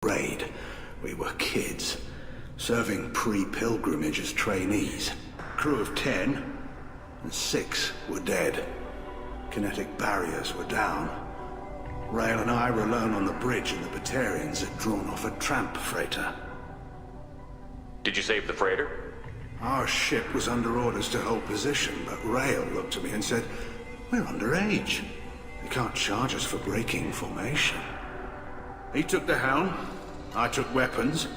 raid. We were kids, serving pre-pilgrimage as trainees. Crew of 10, and 6 were dead. Kinetic barriers were down. Rail and I were alone on the bridge, and the Batarians had drawn off a tramp freighter. Did you save the freighter? Our ship was under orders to hold position, but Rail looked at me and said, "We're underage. They can't charge us for breaking formation." He took the helm, I took weapons,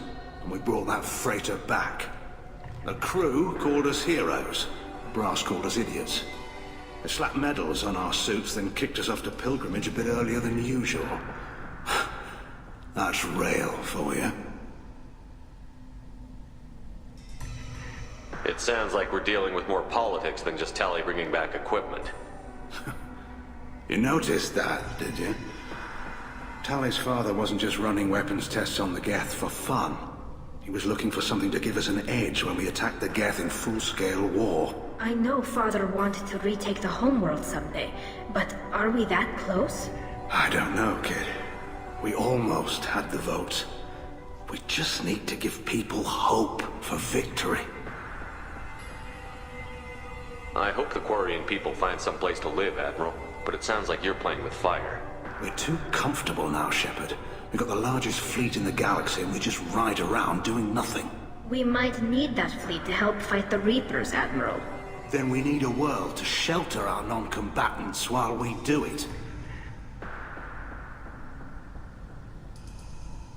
and we brought that freighter back. The crew called us heroes. The brass called us idiots. They slapped medals on our suits, then kicked us off to pilgrimage a bit earlier than usual. That's Rail for you. It sounds like we're dealing with more politics than just Tali bringing back equipment. You noticed that, did you? Tali's father wasn't just running weapons tests on the Geth for fun. He was looking for something to give us an edge when we attacked the Geth in full-scale war. I know Father wanted to retake the homeworld someday, but are we that close? I don't know, kid. We almost had the vote. We just need to give people hope for victory. I hope the quarrying people find some place to live, Admiral, but it sounds like you're playing with fire. We're too comfortable now, Shepard. We've got the largest fleet in the galaxy and we just ride around doing nothing. We might need that fleet to help fight the Reapers, Admiral. Then we need a world to shelter our non-combatants while we do it.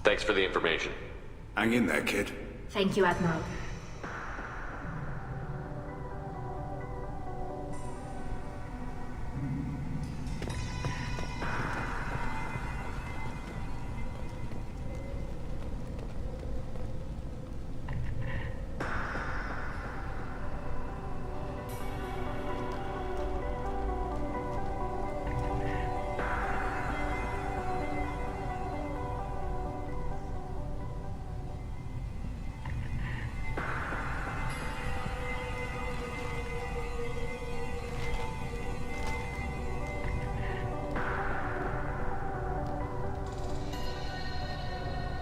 Thanks for the information. Hang in there, kid. Thank you, Admiral.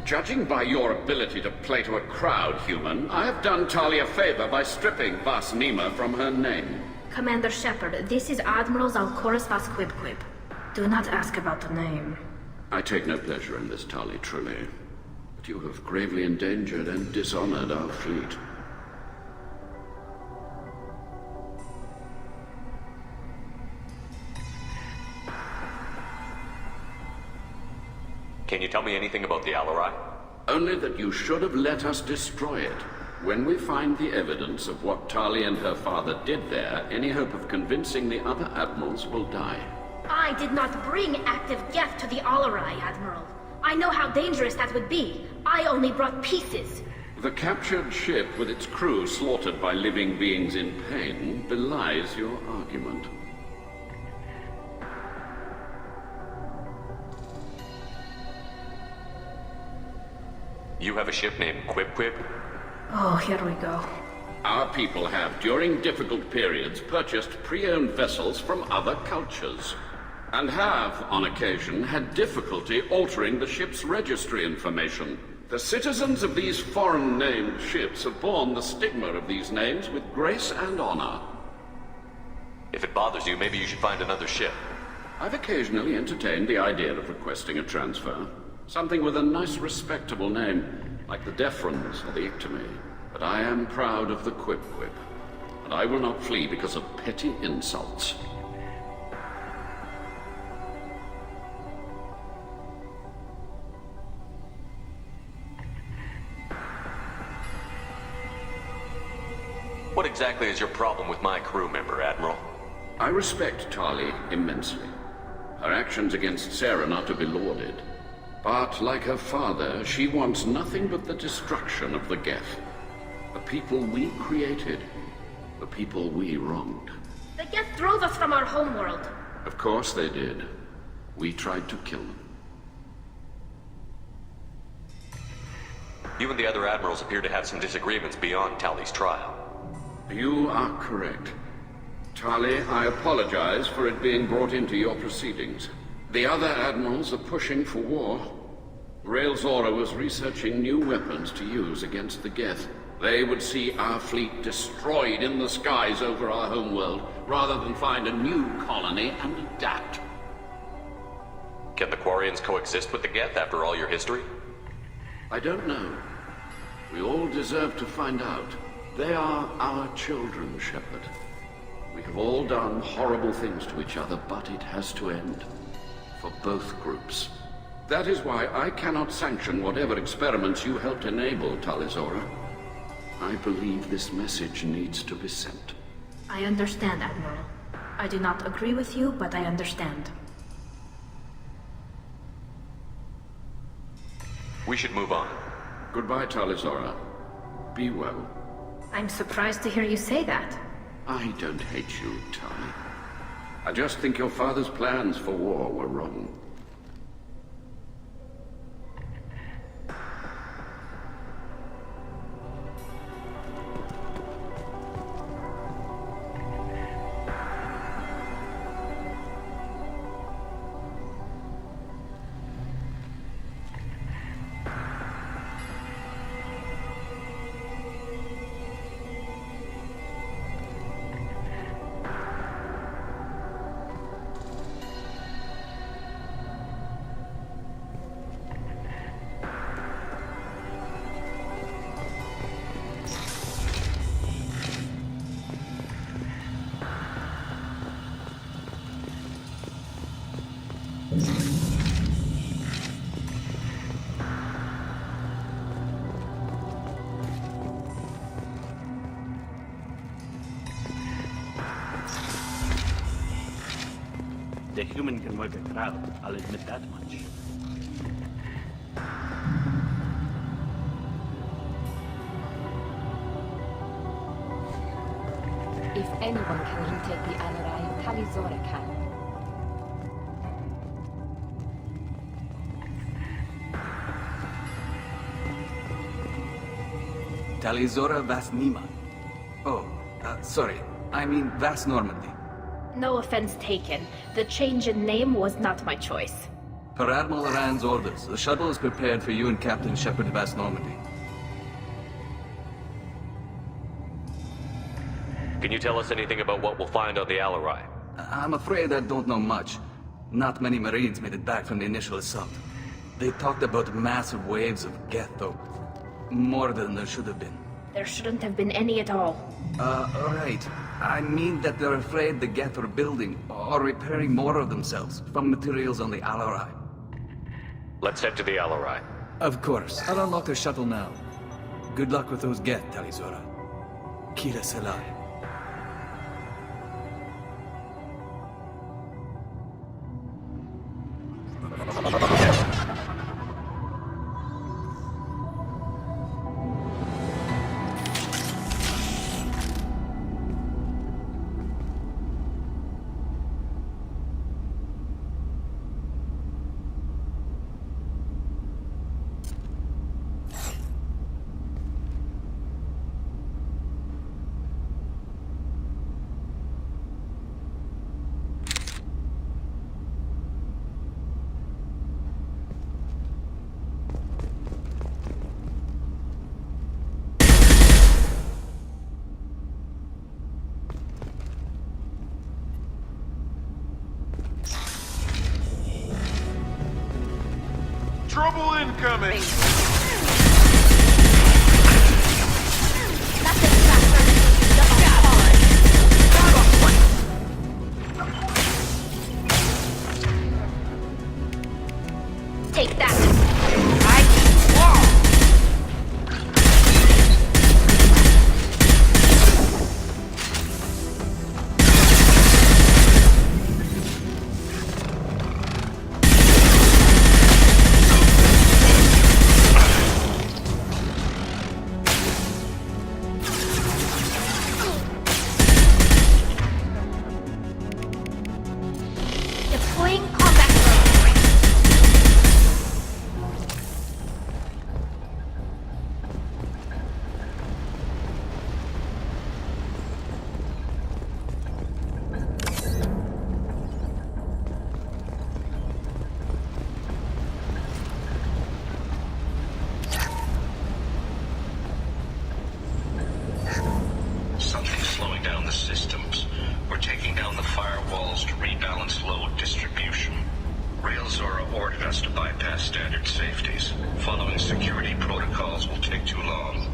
Judging by your ability to play to a crowd, human, I have done Tali a favor by stripping Vas Nima from her name. Commander Shepard, this is Admiral Zalkoris Vas Quib. Do not ask about the name. I take no pleasure in this, Tali, truly. But you have gravely endangered and dishonored our fleet. Can you tell me anything about the Alarai? Only that you should have let us destroy it. When we find the evidence of what Tali and her father did there, any hope of convincing the other admirals will die. I did not bring active Geth to the Alarai, Admiral. I know how dangerous that would be. I only brought pieces. The captured ship with its crew slaughtered by living beings in pain belies your argument. You have a ship named Quib? Oh, here we go. Our people have, during difficult periods, purchased pre-owned vessels from other cultures, and have, on occasion, had difficulty altering the ship's registry information. The citizens of these foreign-named ships have borne the stigma of these names with grace and honor. If it bothers you, maybe you should find another ship. I've occasionally entertained the idea of requesting a transfer. Something with a nice, respectable name, like the Defrons or the Ictomy. But I am proud of the Quib, and I will not flee because of petty insults. What exactly is your problem with my crew member, Admiral? I respect Tali immensely. Her actions against Sarah are not to be lauded. But, like her father, she wants nothing but the destruction of the Geth. The people we created. The people we wronged. The Geth drove us from our homeworld. Of course they did. We tried to kill them. You and the other admirals appear to have some disagreements beyond Tali's trial. You are correct. Tali, I apologize for it being brought into your proceedings. The other admirals are pushing for war. Railzora was researching new weapons to use against the Geth. They would see our fleet destroyed in the skies over our homeworld, rather than find a new colony and adapt. Can the Quarians coexist with the Geth after all your history? I don't know. We all deserve to find out. They are our children, Shepard. We have all done horrible things to each other, but it has to end. For both groups. That is why I cannot sanction whatever experiments you helped enable, Talizora. I believe this message needs to be sent. I understand, Admiral. I do not agree with you, but I understand. We should move on. Goodbye, Talizora. Be well. I'm surprised to hear you say that. I don't hate you, Tali. I just think your father's plans for war were wrong. The human can work a crowd, I'll admit that much. If anyone can retake the Alarai, Talizora can. Talizora Vasnima. Oh, sorry. I mean Vas Normandy. No offense taken. The change in name was not my choice. Per Admiral Rand's orders, the shuttle is prepared for you and Captain Shepard Vas Normandy. Can you tell us anything about what we'll find on the Alarai? I'm afraid I don't know much. Not many Marines made it back from the initial assault. They talked about massive waves of Geth, though. More than there should have been. There shouldn't have been any at all. Right. I mean that they're afraid the Geth are building or repairing more of themselves from materials on the Alarai. Let's head to the Alarai. Of course. I'll unlock the shuttle now. Good luck with those Geth, Talizora. Kira Selai. Trouble incoming! Take that! Following security protocols will take too long.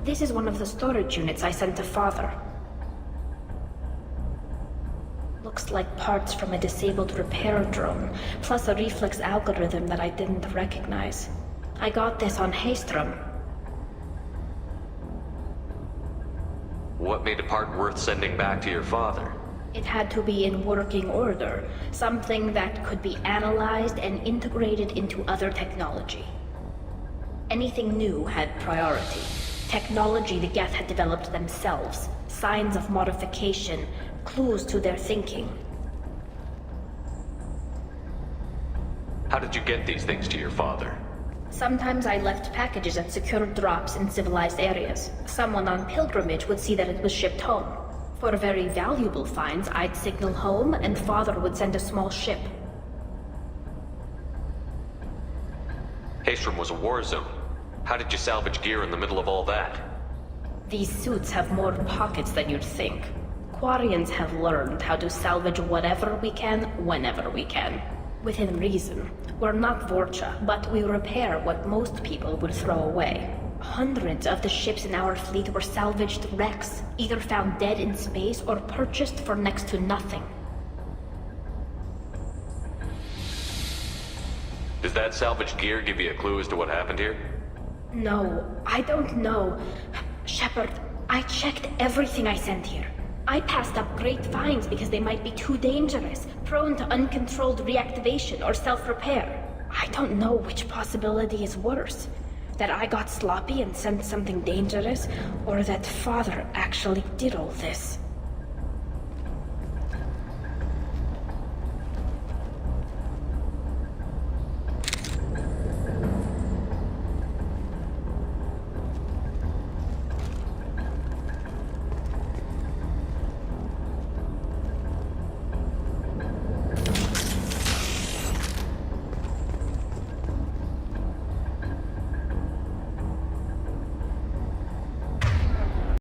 This is one of the storage units I sent to Father. Looks like parts from a disabled repair drone, plus a reflex algorithm that I didn't recognize. I got this on Haystrom. What made a part worth sending back to your father? It had to be in working order, something that could be analyzed and integrated into other technology. Anything new had priority. Technology the Geth had developed themselves, signs of modification, clues to their thinking. How did you get these things to your father? Sometimes I left packages at secure drops in civilized areas. Someone on pilgrimage would see that it was shipped home. For very valuable finds, I'd signal home and Father would send a small ship. Haystrom was a war zone. How did you salvage gear in the middle of all that? These suits have more pockets than you'd think. Quarians have learned how to salvage whatever we can, whenever we can. Within reason. We're not Vorcha, but we repair what most people would throw away. Hundreds of the ships in our fleet were salvaged wrecks, either found dead in space or purchased for next to nothing. Does that salvaged gear give you a clue as to what happened here? No, I don't know. Shepard, I checked everything I sent here. I passed up great finds because they might be too dangerous, prone to uncontrolled reactivation or self-repair. I don't know which possibility is worse. That I got sloppy and sent something dangerous, or that Father actually did all this.